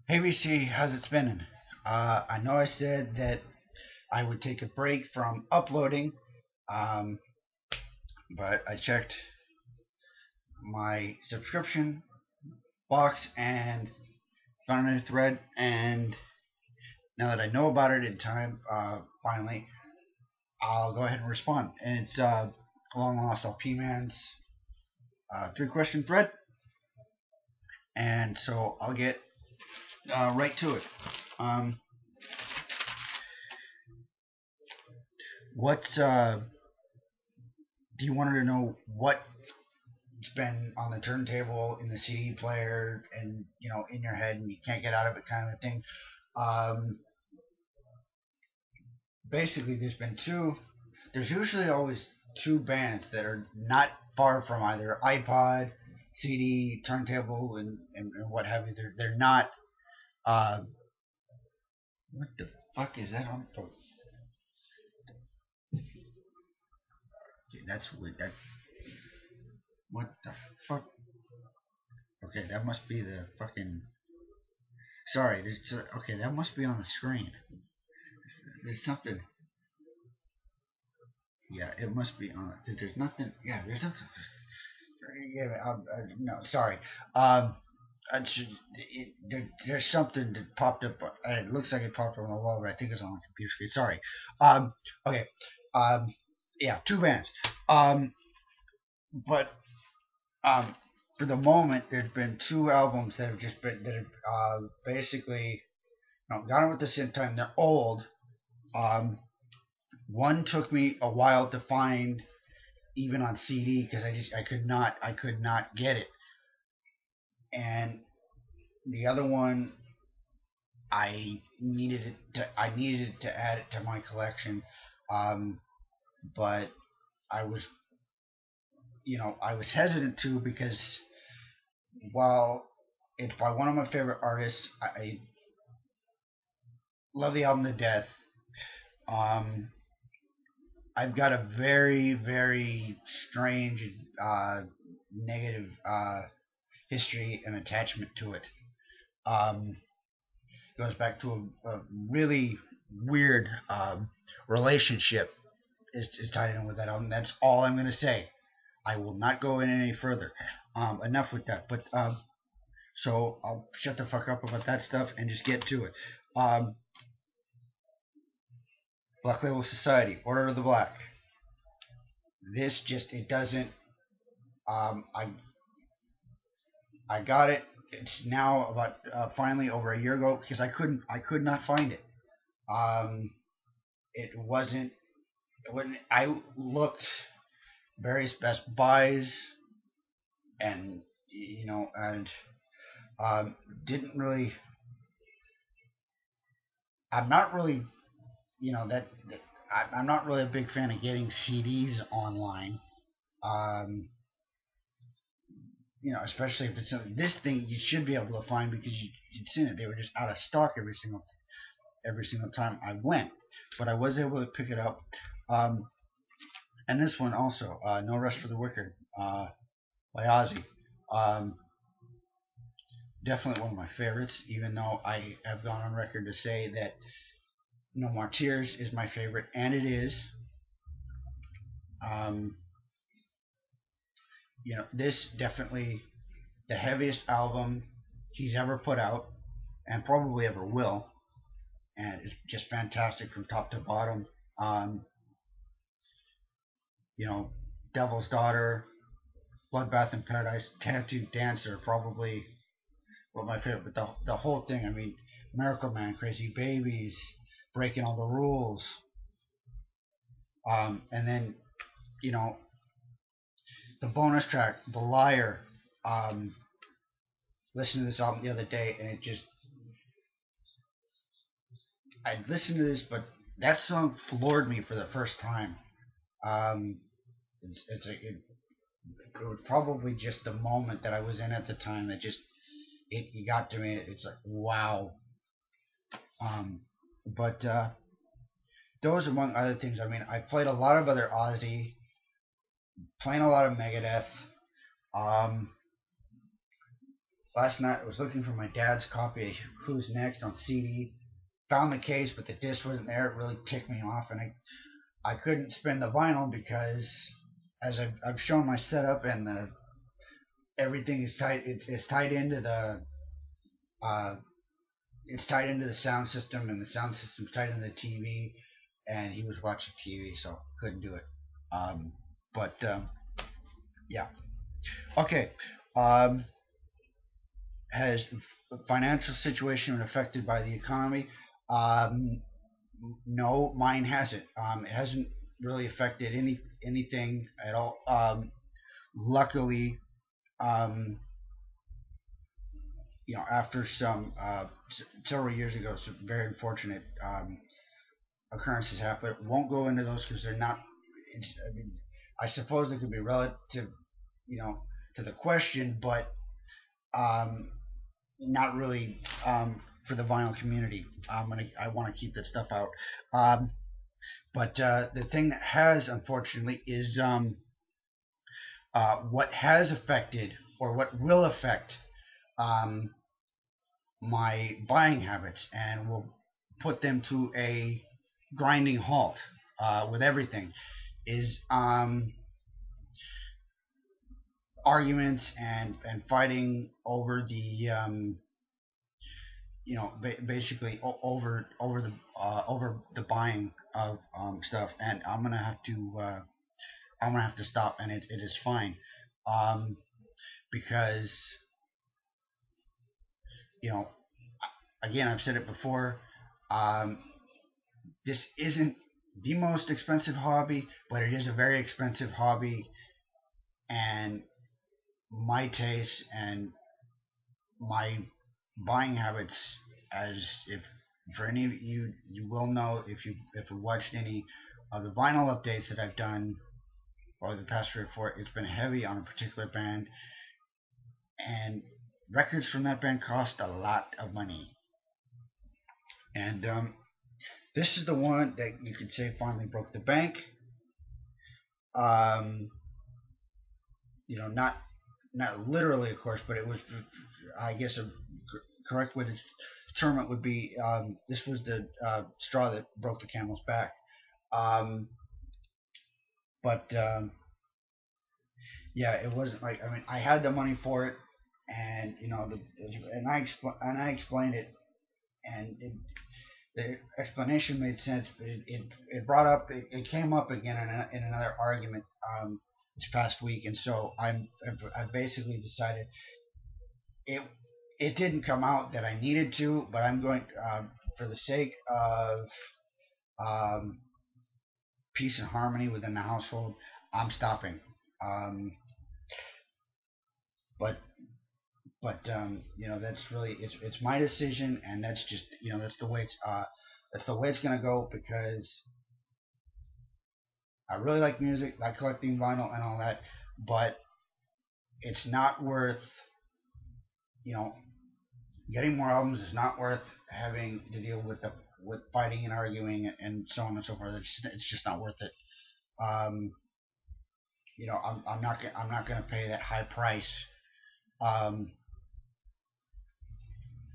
Hey VC, how's it spinning? I know I said that I would take a break from uploading, um, but I checked my subscription box and found a new thread. And now that I know about it in time, finally, I'll go ahead and respond. And it's longlostlpman's three-question thread. And so I'll get right to it. Um, what's Do you want to know what it's been on the turntable in the CD player and in your head and you can't get out of it kind of a thing. Um, Basically, there's usually always two bands that are not far from either iPod, CD, turntable, and what have you. They're not. Uh, what the fuck is that on? Oh, okay, that's weird. What the fuck? Okay, that must be the fucking. Sorry, okay, that must be on the screen. There's something. Yeah, it must be on it because there's nothing. Yeah, there's nothing. Yeah, no, sorry. There's something that popped up. It looks like it popped up on the wall, but I think it's on the computer screen. Sorry. Okay. Um, yeah, two bands. Um, but um, for the moment, there's been two albums that have just been that have basically gone with the same time. They're old. Um, One took me a while to find even on CD because I could not get it. And the other one I needed to add it to my collection, um, but I was I was hesitant to because while it's by one of my favorite artists, I love the album to death. Um, I've got a very very strange negative history and attachment to it. Um, Goes back to a really weird relationship is tied in with that album. That's all I'm going to say. I will not go in any further. Enough with that. But so I'll shut the fuck up about that stuff and just get to it. Um, Black Label Society, Order of the Black. This just it doesn't. Um, I I got it. It's now about finally over a year ago because I could not find it. Um, it wasn't when I looked various Best Buys and and um, didn't really. I'm not really that I'm not really a big fan of getting CDs online. Um, Especially if it's something this thing you should be able to find because you'd seen it. They were just out of stock every single time I went, but I was able to pick it up. Um, and this one also, No Rest for the Wicked, by Ozzy. Um, Definitely one of my favorites, even though I have gone on record to say that No More Tears is my favorite, and it is. Um, this definitely the heaviest album he's ever put out, and probably ever will, and it's just fantastic from top to bottom. Um, you know, Devil's Daughter, Bloodbath in Paradise, Tattooed Dancer, probably one of my favorite. But the whole thing, I mean, Miracle Man, Crazy Babies, Breaking All the Rules, and then you know the bonus track, The Liar. Um, Listened to this album the other day, and it just I listened to this, but that song floored me for the first time. Um, it was probably just the moment that I was in at the time that just it got to me. It's like wow. Um, but those among other things. I mean, I played a lot of other Ozzy, playing a lot of Megadeth. Um, last night I was looking for my dad's copy of Who's Next on CD. Found the case, but the disc wasn't there. It really ticked me off, and I couldn't spin the vinyl because, as I've shown my setup and the everything is tied. It's tied into the uh, it's tied into the sound system, and the sound system's tied into the TV. And he was watching TV, so couldn't do it. Um, but yeah, okay. Um, has financial situation been affected by the economy? Um, no, mine hasn't. It hasn't really affected anything at all. Luckily, um, after some several years ago, some very unfortunate occurrences happened. Won't go into those because they're not. I mean, I suppose they could be relative, you know, to the question, but um, not really for the vinyl community. I want to keep that stuff out. Um, but the thing that has, unfortunately, is what has affected or what will affect um, my buying habits and will put them to a grinding halt with everything is arguments and fighting over the basically over the buying of stuff, and I'm gonna have to stop, and it is fine, um, because you know again, I've said it before. Um, this isn't the most expensive hobby, but it is a very expensive hobby, and my taste and my buying habits, as if for any of you, you will know if you watched any of the vinyl updates that I've done over the past 3 or 4, it's been heavy on a particular band, and records from that band cost a lot of money. And this is the one that you could say finally broke the bank. Um, not literally, of course, but it was, I guess, a correct way to term it would be this was the straw that broke the camel's back. Um, but yeah, it wasn't like, I mean, I had the money for it, and and I explained it, and the explanation made sense, but it brought up it came up again in another argument this past week, and so I basically decided it it didn't come out that I needed to, but I'm going for the sake of um, peace and harmony within the household. I'm stopping. Um, but that's really it's my decision, and that's just that's the way it's gonna go because I really like music, like collecting vinyl and all that, but it's not worth you know getting more albums is not worth having to deal with fighting and arguing and so on and so forth. It's just not worth it. Um, I'm not gonna pay that high price. Um,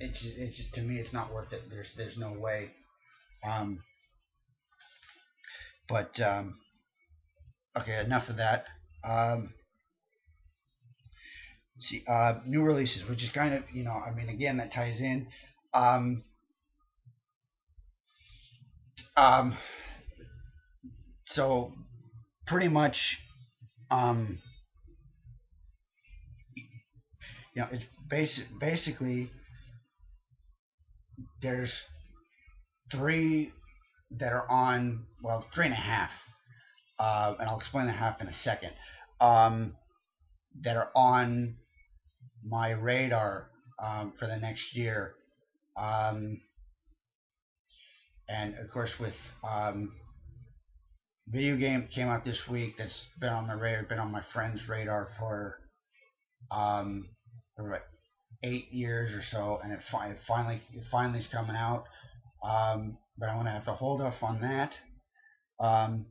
it's just to me it's not worth it. There's no way. Um, but okay, enough of that. Um, see, new releases, which is kind of I mean, again, that ties in. Um, um, so pretty much, um, it's basically there's three that are on, well, three and a half, and I'll explain the half in a second. Um, that are on my radar for the next year. Um, and of course, with video game came out this week that's been on my radar, been on my friend's radar um, for 8 years or so, and it finally is coming out. But I'm gonna have to hold off on that. Um,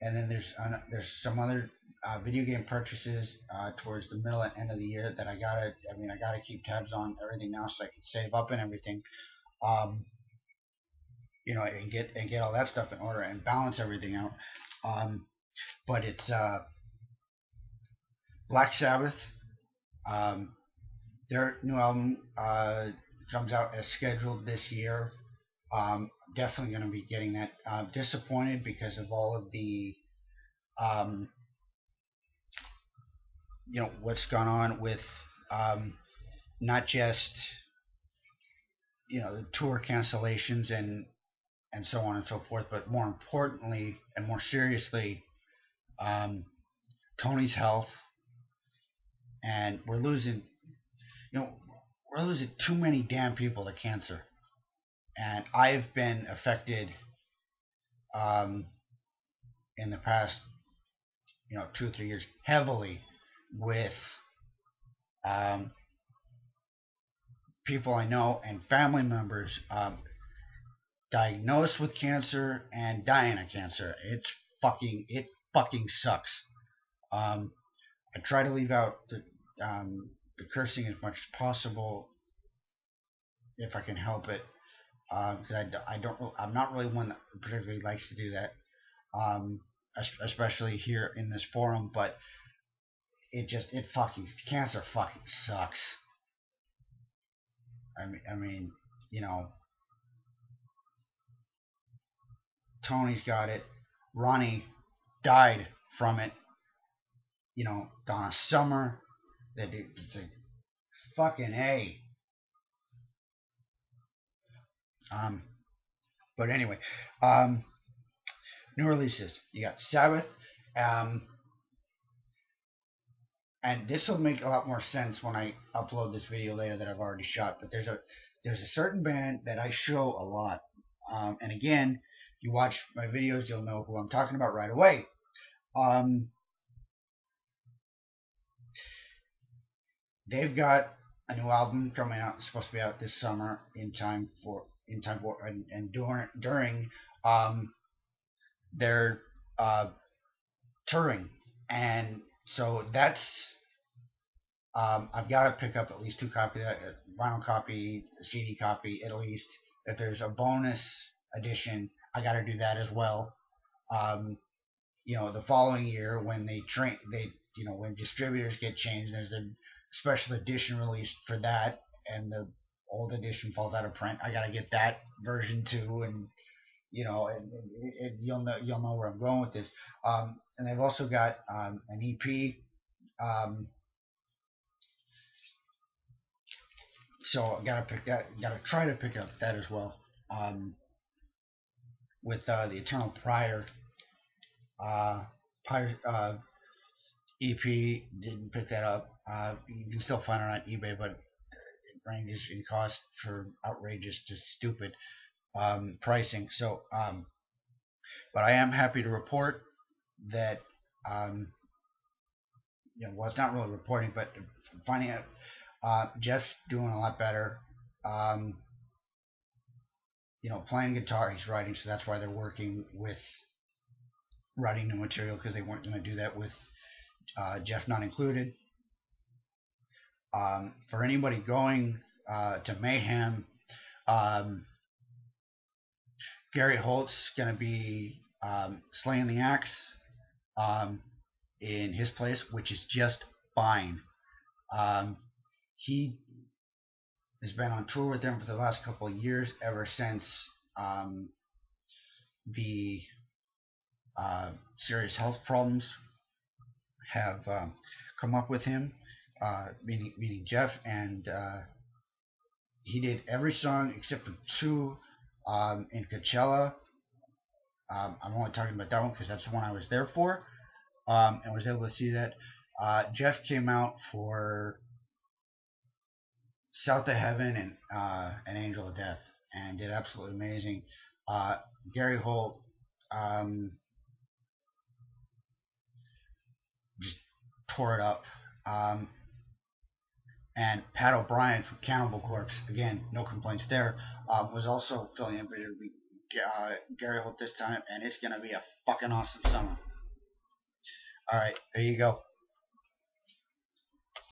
and then there's some other video game purchases towards the middle and end of the year that I gotta keep tabs on everything now so I can save up and everything. Um, and get all that stuff in order and balance everything out. Um, but it's Black Sabbath. Um, their new album comes out as scheduled this year. Definitely going to be getting that. Disappointed because of all of the um, what's gone on with um, not just the tour cancellations and so on and so forth, but more importantly and more seriously, um, Tony's health, and you know we're losing too many damn people to cancer, and I've been affected um, in the past 2 or 3 years heavily with um, people I know and family members diagnosed with cancer and dying of cancer. It fucking sucks. Um, I try to leave out the cursing as much as possible if I can help it, because I'm not really one that particularly likes to do that, um, especially here in this forum. But it fucking cancer fucking sucks. I mean, you know, Tony's got it. Ronnie died from it. Donna Summer. It's a fucking a. Um, but anyway, um, new releases. You got Sabbath, um, and this will make a lot more sense when I upload this video later that I've already shot. But there's a certain band that I show a lot, and again, if you watch my videos, you'll know who I'm talking about right away. Um, they've got a new album coming out. It's supposed to be out this summer in time for and during their touring, and so that's I've got to pick up at least two copies, a vinyl copy, a CD copy at least. If there's a bonus edition, I got to do that as well. Um, the following year when when distributors get changed, there's a special edition released for that, and the old edition falls out of print. I got to get that version too, and you'll know where I'm going with this. And they've also got an EP. Um, so I gotta pick that. Gotta try to pick up that as well. With the Eternal Prior uh, EP, didn't pick that up. You can still find it on eBay, but it ranges in cost for outrageous, just stupid pricing. So, but I am happy to report that well, it's not really reporting, but finding out Jeff's doing a lot better. Um, playing guitar, he's writing, so that's why they're working with writing new material, because they weren't going to do that with Jeff not included. For anybody going to Mayhem, Gary Holt's going to be slaying the axe in his place, which is just fine. He has been on tour with them for the last couple of years, ever since the serious health problems have come up with him, meaning Jeff, and he did every song except for two in Coachella. I'm only talking about that one because that's the one I was there for, and was able to see that. Jeff came out for South of Heaven and An Angel of Death, and did absolutely amazing. Gary Holt just tore it up. And Pat O'Brien from Cannibal Corpse, again, no complaints there, was also filling in, but it'll be Gary Holt this time, and it's going to be a fucking awesome summer. All right, there you go.